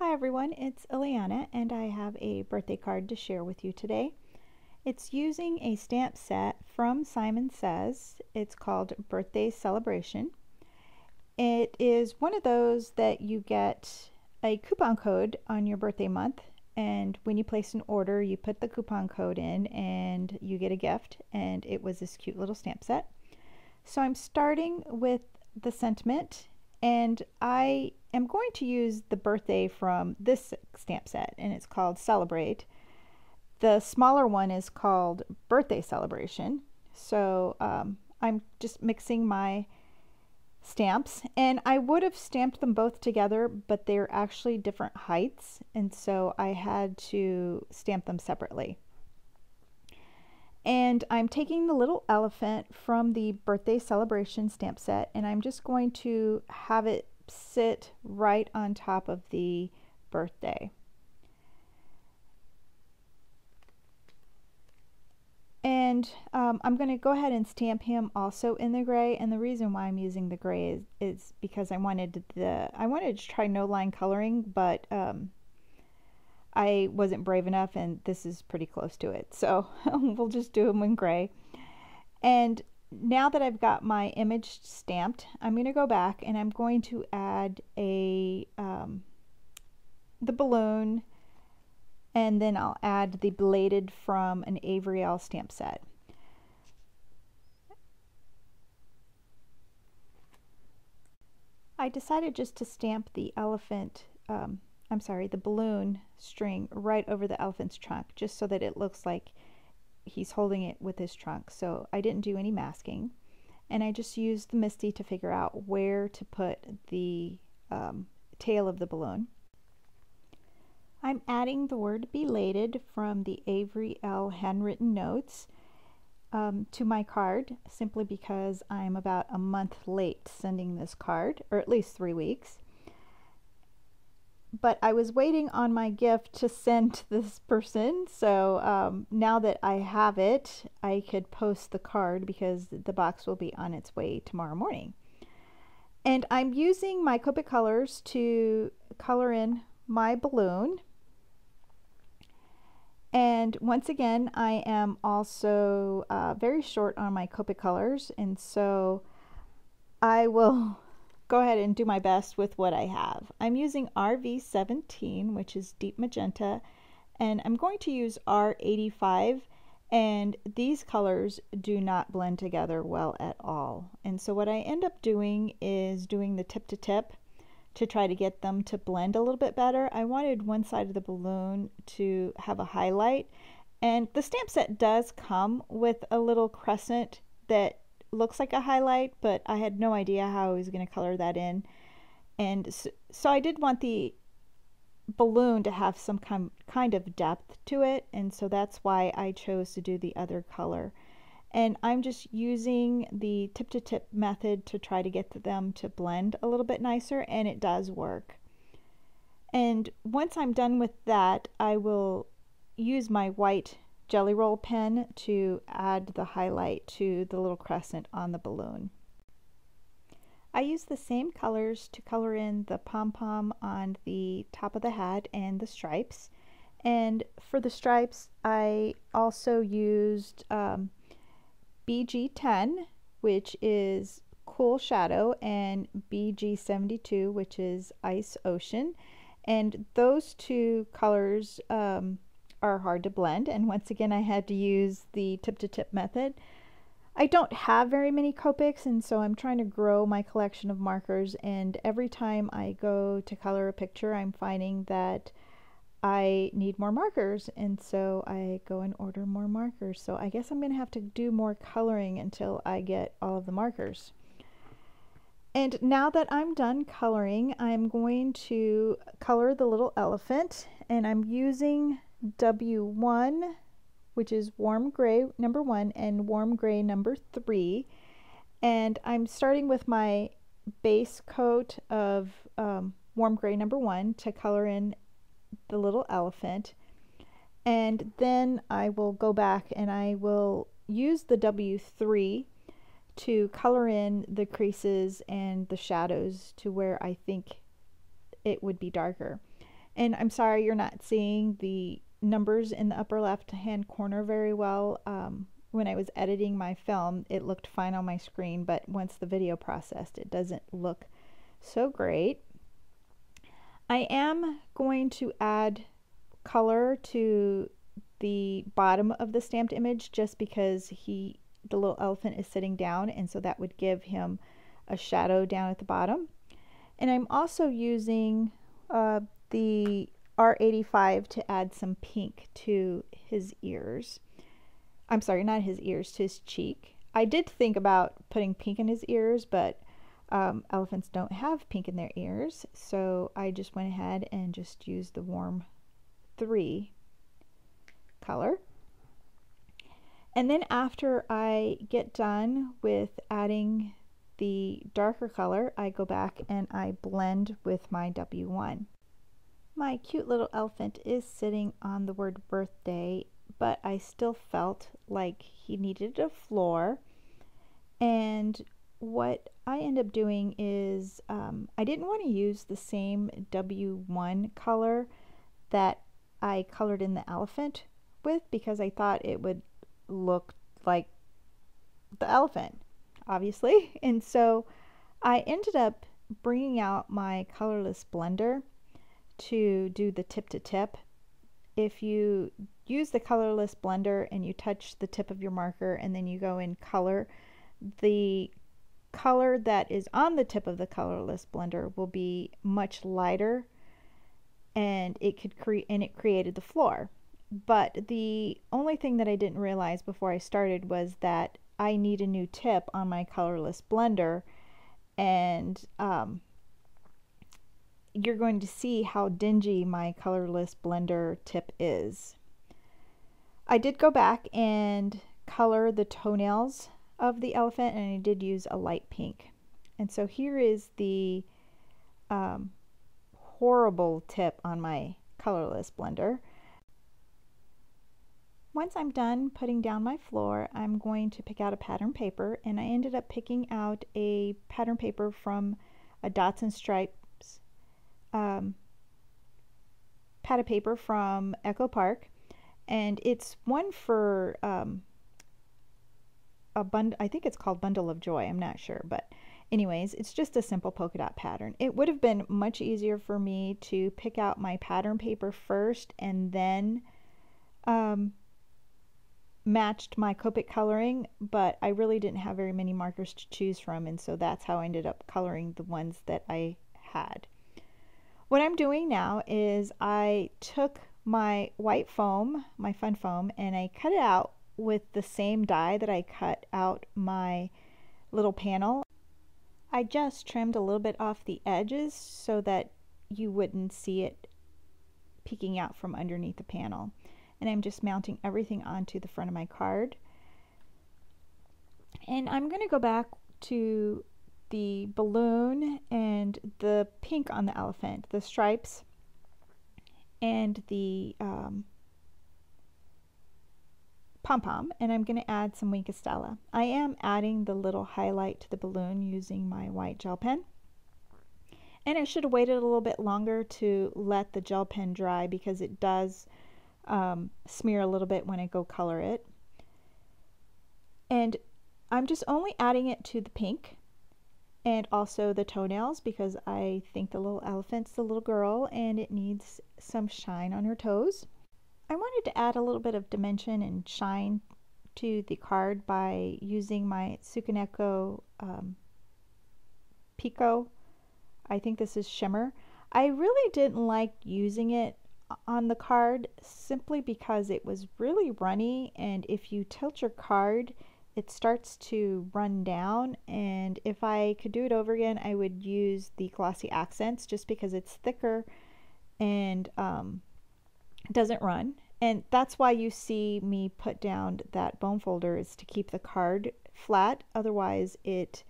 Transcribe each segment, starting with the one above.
Hi everyone, it's Ileana and I have a birthday card to share with you today. It's using a stamp set from Simon Says. It's called Birthday Celebration. It is one of those that you get a coupon code on your birthday month, and when you place an order you put the coupon code in and you get a gift, and it was this cute little stamp set. So I'm starting with the sentiment, and I am going to use the birthday from this stamp set, and it's called Celebrate. The smaller one is called Birthday Celebration. So I'm just mixing my stamps, and I would have stamped them both together, but they're actually different heights, and so I had to stamp them separately. And I'm taking the little elephant from the Birthday Celebration stamp set, and I'm just going to have it sit right on top of the birthday. And I'm going to go ahead and stamp him also in the gray, and the reason why I'm using the gray is because I wanted to try no line coloring, but I wasn't brave enough, and this is pretty close to it, so we'll just do them in gray. And now that I've got my image stamped, I'm going to go back and I'm going to add the balloon, and then I'll add the Belated from an Avery Elle stamp set. I decided just to stamp the elephant the balloon string right over the elephant's trunk, just so that it looks like he's holding it with his trunk. So I didn't do any masking, and I just used the MISTI to figure out where to put the tail of the balloon. I'm adding the word Belated from the Avery Elle handwritten notes to my card, simply because I'm about a month late sending this card, or at least 3 weeks. But I was waiting on my gift to send to this person, so now that I have it, I could post the card because the box will be on its way tomorrow morning. And I'm using my Copic colors to color in my balloon. And once again, I am also very short on my Copic colors, and so I will go ahead and do my best with what I have. I'm using RV17, which is deep magenta, and I'm going to use R85, and these colors do not blend together well at all. And so what I end up doing is doing the tip to tip to try to get them to blend a little bit better. I wanted one side of the balloon to have a highlight, and the stamp set does come with a little crescent that looks like a highlight, but I had no idea how I was going to color that in, and so I did want the balloon to have some kind of depth to it, and so that's why I chose to do the other color. And I'm just using the tip to tip method to try to get them to blend a little bit nicer, and it does work. And once I'm done with that, I will use my white Jelly Roll pen to add the highlight to the little crescent on the balloon. I use the same colors to color in the pom-pom on the top of the hat and the stripes. And for the stripes, I also used BG10, which is Cool Shadow, and BG72, which is Ice Ocean. And those two colors are hard to blend, and once again I had to use the tip to tip method. I don't have very many Copics, and so I'm trying to grow my collection of markers, and every time I go to color a picture I'm finding that I need more markers, and so I go and order more markers. So I guess I'm going to have to do more coloring until I get all of the markers. And now that I'm done coloring, I'm going to color the little elephant, and I'm using W1, which is warm gray number 1 and warm gray number 3, and I'm starting with my base coat of warm gray number 1 to color in the little elephant, and then I will go back and I will use the W3 to color in the creases and the shadows to where I think it would be darker. And I'm sorry you're not seeing the numbers in the upper left hand corner very well. When I was editing my film, it looked fine on my screen, but once the video processed, it doesn't look so great. I am going to add color to the bottom of the stamped image just because the little elephant is sitting down, and so that would give him a shadow down at the bottom. And I'm also using the R85 to add some pink to his ears. I'm sorry, not his ears, to his cheek. I did think about putting pink in his ears, but elephants don't have pink in their ears, so I just went ahead and just used the warm 3 color. And then after I get done with adding the darker color, I go back and I blend with my W1. My cute little elephant is sitting on the word birthday, but I still felt like he needed a floor. And what I end up doing is I didn't want to use the same W1 color that I colored in the elephant with, because I thought it would look like the elephant, obviously. And so I ended up bringing out my colorless blender to do the tip to tip. If you use the colorless blender and you touch the tip of your marker and then you go in color, the color that is on the tip of the colorless blender will be much lighter, and it created the floor. But the only thing that I didn't realize before I started was that I need a new tip on my colorless blender, and you're going to see how dingy my colorless blender tip is. I did go back and color the toenails of the elephant, and I did use a light pink. And so here is the horrible tip on my colorless blender. Once I'm done putting down my floor, I'm going to pick out a pattern paper, and I ended up picking out a pattern paper from a Dots and Stripes pad of paper from Echo Park, and it's one for a bundle. I think it's called Bundle of Joy, I'm not sure, but anyways, it's just a simple polka dot pattern. It would have been much easier for me to pick out my pattern paper first and then matched my Copic coloring, but I really didn't have very many markers to choose from, and so that's how I ended up coloring the ones that I had. What I'm doing now is I took my white foam, my fun foam, and I cut it out with the same die that I cut out my little panel. I just trimmed a little bit off the edges so that you wouldn't see it peeking out from underneath the panel. And I'm just mounting everything onto the front of my card. And I'm going to go back to the balloon and the pink on the elephant, the stripes, and the pom-pom, and I'm going to add some Wink of Stella. I am adding the little highlight to the balloon using my white gel pen. And I should have waited a little bit longer to let the gel pen dry, because it does smear a little bit when I go color it. And I'm just only adding it to the pink and also the toenails, because I think the little elephant's the little girl and it needs some shine on her toes. I wanted to add a little bit of dimension and shine to the card by using my Tsukaneko Pico. I think this is shimmer. I really didn't like using it on the card simply because it was really runny, and if you tilt your card it starts to run down, and if I could do it over again I would use the glossy accents just because it's thicker and doesn't run. And that's why you see me put down that bone folder, is to keep the card flat, otherwise it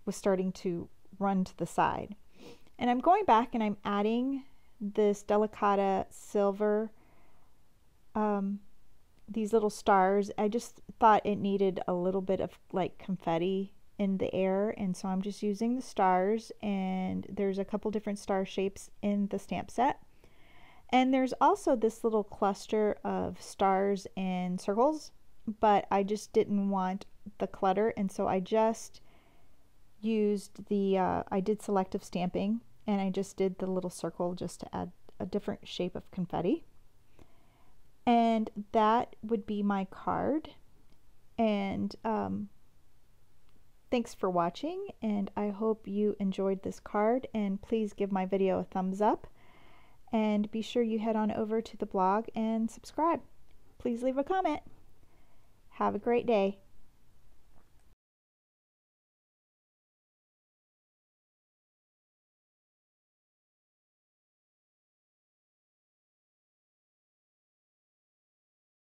was starting to run to the side. And I'm going back and I'm adding this Delicata silver, these little stars. I just thought it needed a little bit of like confetti in the air, and so I'm just using the stars, and there's a couple different star shapes in the stamp set. And there's also this little cluster of stars and circles, but I just didn't want the clutter, and so I just used I did selective stamping, and I just did the little circle just to add a different shape of confetti. And that would be my card. And thanks for watching, and I hope you enjoyed this card, and please give my video a thumbs up, and be sure you head on over to the blog and subscribe. Please leave a comment. Have a great day.